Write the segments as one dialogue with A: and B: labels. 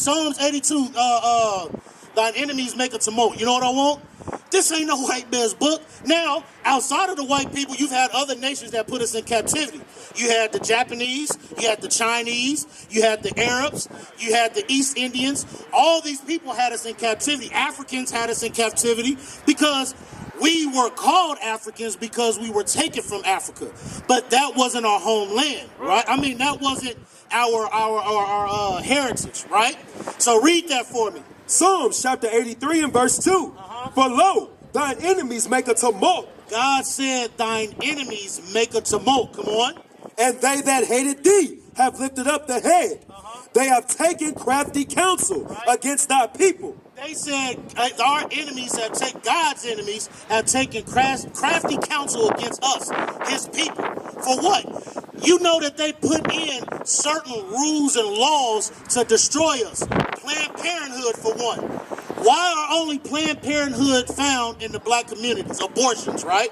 A: Psalms 82, thine enemies make a tumult. You know what I want? This ain't no white man's book. Now, outside of the white people, you've had other nations that put us in captivity. You had the Japanese, you had the Chinese, you had the Arabs, you had the East Indians. All these people had us in captivity. Africans had us in captivity because we were called Africans because we were taken from Africa. But that wasn't our homeland, right? I mean, that wasn't our heritage, right? So read that for me.
B: Psalms chapter 83 and verse 2. For lo, thine enemies make a tumult.
A: God said thine enemies make a tumult. Come on.
B: And they that hated thee have lifted up the head. They have taken crafty counsel against thy people.
A: They said our enemies have taken, God's enemies have taken crafty counsel against us, his people. For what? You know that they put in certain rules and laws to destroy us. Planned Parenthood, for one. Why are only Planned Parenthood found in the black communities? Abortions, right?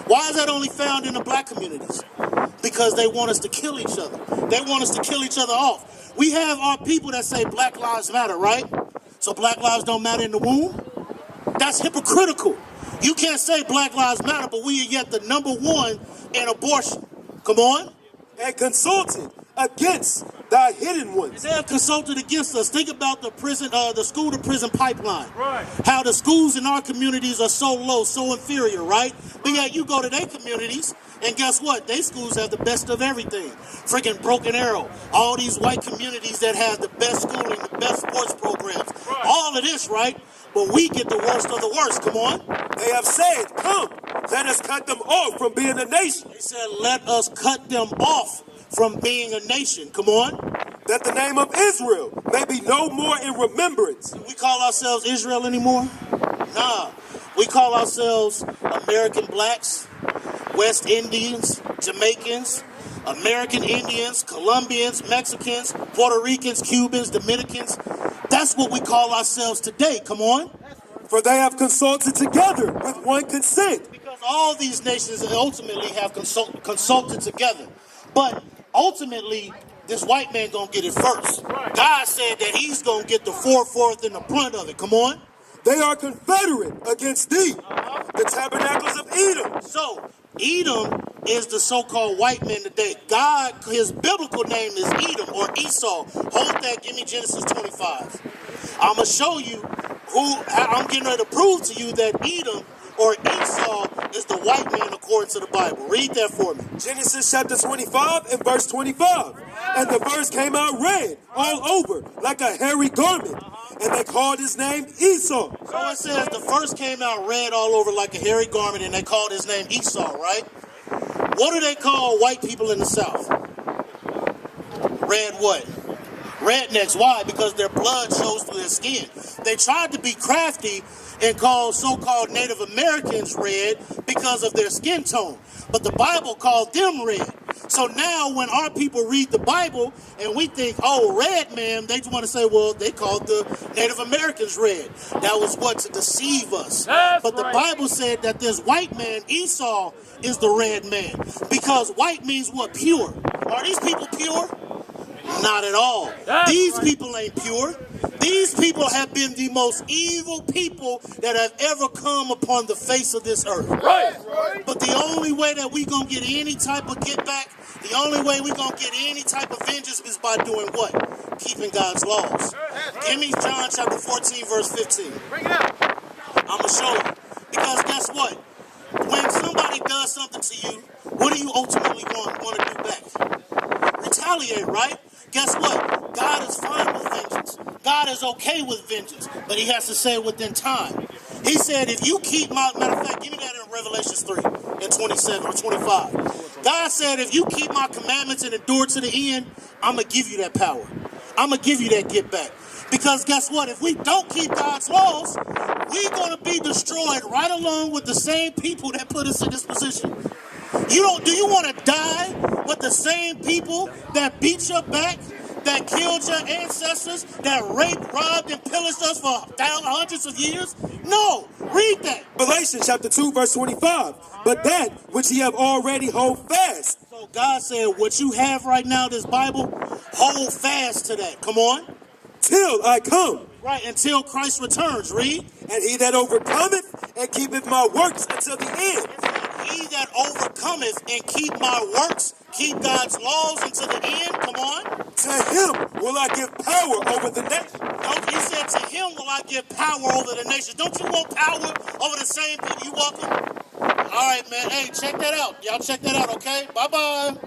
A: Why is that only found in the black communities? Because they want us to kill each other. They want us to kill each other off. We have our people that say Black Lives Matter, right? So Black lives don't matter in the womb? That's hypocritical. You can't say Black Lives Matter, but we are yet the #1 in abortion. Come on.
B: And consulted against thy hidden ones.
A: They have consulted against us. Think about the school to prison pipeline.
C: Right.
A: How the schools in our communities are so low, so inferior, right? But yet you go to their communities, and guess what? They schools have the best of everything. Freaking Broken Arrow. All these white communities that have the best schooling, the best sports programs.
C: Right.
A: All of this, right? But we get the worst of the worst. Come on.
B: They have said, come, let us cut them off from being a nation.
A: They said, let us cut them off from being a nation. Come on.
B: That the name of Israel may be no more in remembrance.
A: Do we call ourselves Israel anymore? Nah. We call ourselves American blacks, West Indians, Jamaicans, American Indians, Colombians, Mexicans, Puerto Ricans, Cubans, Dominicans. That's what we call ourselves today. Come on.
B: For they have consulted together with one consent.
A: Because all these nations ultimately have consulted together. But ultimately, this white man gonna get it first. God said that he's gonna get the 4/4 and the brunt of it. Come on.
B: They are confederate against thee, the tabernacles of Edom.
A: So, Edom is the so-called white man today. God, his biblical name is Edom or Esau. Hold that, give me Genesis 25. I'm going to show you I'm getting ready to prove to you that Edom or Esau is the white man according to the Bible. Read that for me.
B: Genesis chapter 25 and verse 25. And the verse came out red all over like a hairy garment. And they called his name Esau.
A: So it says the first came out red all over like a hairy garment, and they called his name Esau, right? What do they call white people in the South? Red what? Rednecks. Why? Because their blood shows through their skin. They tried to be crafty and call so-called Native Americans red because of their skin tone. But the Bible called them red. So now when our people read the Bible and we think, oh, red man, they just want to say, well, they called the Native Americans red. That was what? To deceive us. But the Bible said that this white man, Esau, is the red man. Because white means what? Pure. Are these people pure? Not at all. These people ain't pure. These people have been the most evil people that have ever come upon the face of this earth.
C: Right.
A: But the only way that we gonna get any type of get back, the only way we gonna get any type of vengeance is by doing what? Keeping God's laws. Give me John chapter 14, verse 15.
C: Bring it out.
A: I'm gonna show you. Because guess what? When somebody does something to you, what do you ultimately want to do back? Retaliate, right? Guess what? God is fine with vengeance. God is okay with vengeance, but he has to say it within time. He said, if you keep my, matter of fact, give me that in Revelations 3 and 27 or 25. God said, if you keep my commandments and endure to the end, I'm going to give you that power. I'm going to give you that get back. Because guess what? If we don't keep God's laws, we're going to be destroyed right along with the same people that put us in this position. Do you want to die with the same people that beat your back, that killed your ancestors, that raped, robbed, and pillaged us for hundreds of years? No. Read that.
B: Galatians chapter 2, verse 25. But that which ye have already hold fast.
A: So God said, what you have right now, this Bible, hold fast to that. Come on.
B: till I come.
A: Right, until Christ returns. Read.
B: And he that overcometh and keepeth my works until the end.
A: He that overcometh and keep my works, keep God's laws until the end. Come on.
B: To him will I give power over the nation.
A: No, he said, to him will I give power over the nations. Don't you want power over the same people you welcome? All right, man. Hey, check that out. Y'all check that out, okay? Bye-bye.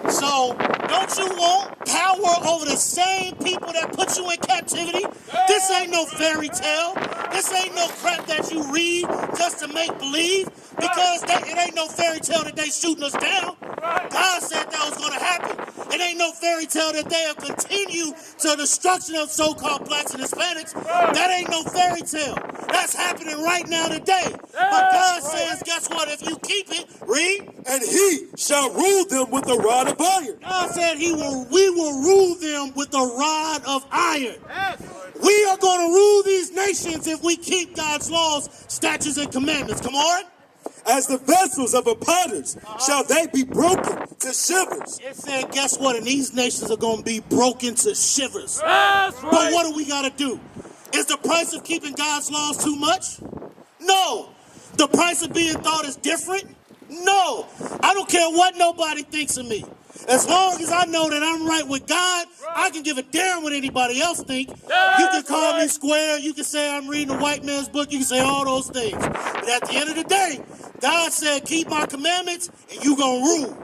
A: So, don't you want power over the same people that put you in captivity? This ain't no fairy tale. This ain't no crap that you read just to make believe, because it ain't no fairy tale that they shooting us down. God said that was going to happen. It ain't no fairy tale that they'll continue to the destruction of so-called blacks and Hispanics. That ain't no fairy tale. That's happening right now today. But God says, guess what? If you keep it, read.
B: And he shall rule them with a rod of iron.
A: God said we will rule them with a rod of iron. We are going to rule these nations if we keep God's laws, statutes, and commandments. Come on.
B: As the vessels of a potters shall they be broken to shivers.
A: It said, guess what? And these nations are going to be broken to shivers.
C: That's right.
A: But what do we got to do? Is the price of keeping God's laws too much? No. The price of being thought is different? No. I don't care what nobody thinks of me. As long as I know that I'm right with God, I can give a damn what anybody else think. You can call me square. You can say I'm reading a white man's book. You can say all those things. But at the end of the day, God said, keep my commandments and you gonna rule.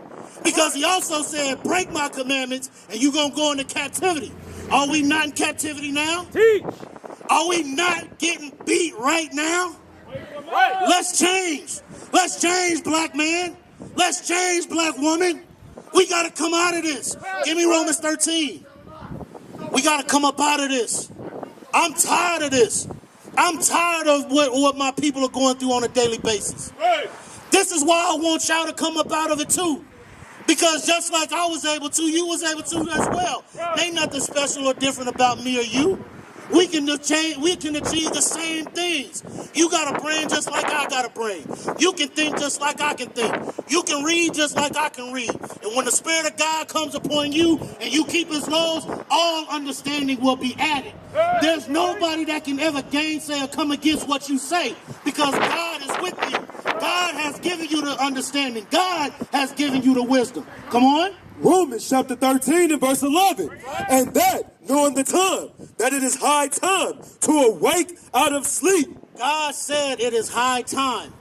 A: Because he also said, break my commandments and you gonna go into captivity. Are we not in captivity now?
C: Teach.
A: Are we not getting beat right now?
C: Right.
A: Let's change. Let's change, black man. Let's change, black woman. We got to come out of this. Give me Romans 13. We got to come up out of this. I'm tired of this. I'm tired of what my people are going through on a daily basis. This is why I want y'all to come up out of it too. Because just like I was able to, you was able to as well. Ain't nothing special or different about me or you. We can achieve the same things. You got a brain just like I got a brain. You can think just like I can think. You can read just like I can read. And when the Spirit of God comes upon you and you keep his laws, all understanding will be added. There's nobody that can ever gainsay or come against what you say, because God is with you. God has given you the understanding. God has given you the wisdom. Come on.
B: Romans chapter 13 and verse 11. And that, knowing the time, that it is high time to awake out of sleep.
A: God said it is high time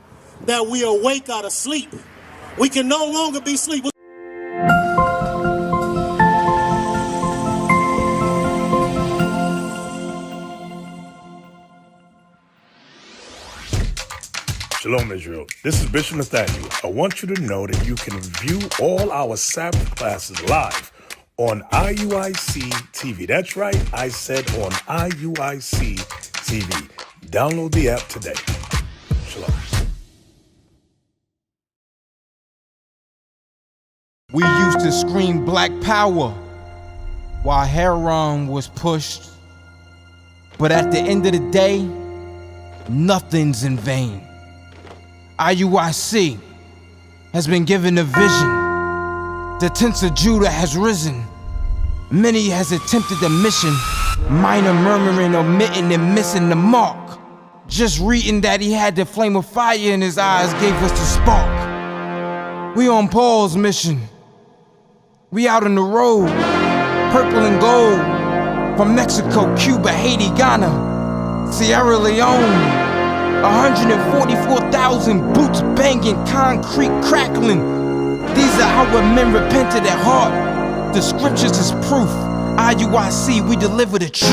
A: that we awake out of sleep. We can no longer be asleep.
D: Shalom, Israel. This is Bishop Nathaniel. I want you to know that you can view all our Sabbath classes live on IUIC TV. That's right, I said on IUIC TV. Download the app today. Shalom.
E: We used to scream black power while Heron was pushed. But at the end of the day, nothing's in vain. IUIC has been given a vision. The tents of Judah has risen. Many has attempted the mission, minor murmuring, omitting, and missing the mark. Just reading that he had the flame of fire in his eyes gave us the spark. We on Paul's mission. We out on the road, purple and gold, from Mexico, Cuba, Haiti, Ghana, Sierra Leone. 144,000 boots banging, concrete crackling. These are our men repented at heart. The scriptures is proof. IUIC, we deliver the truth.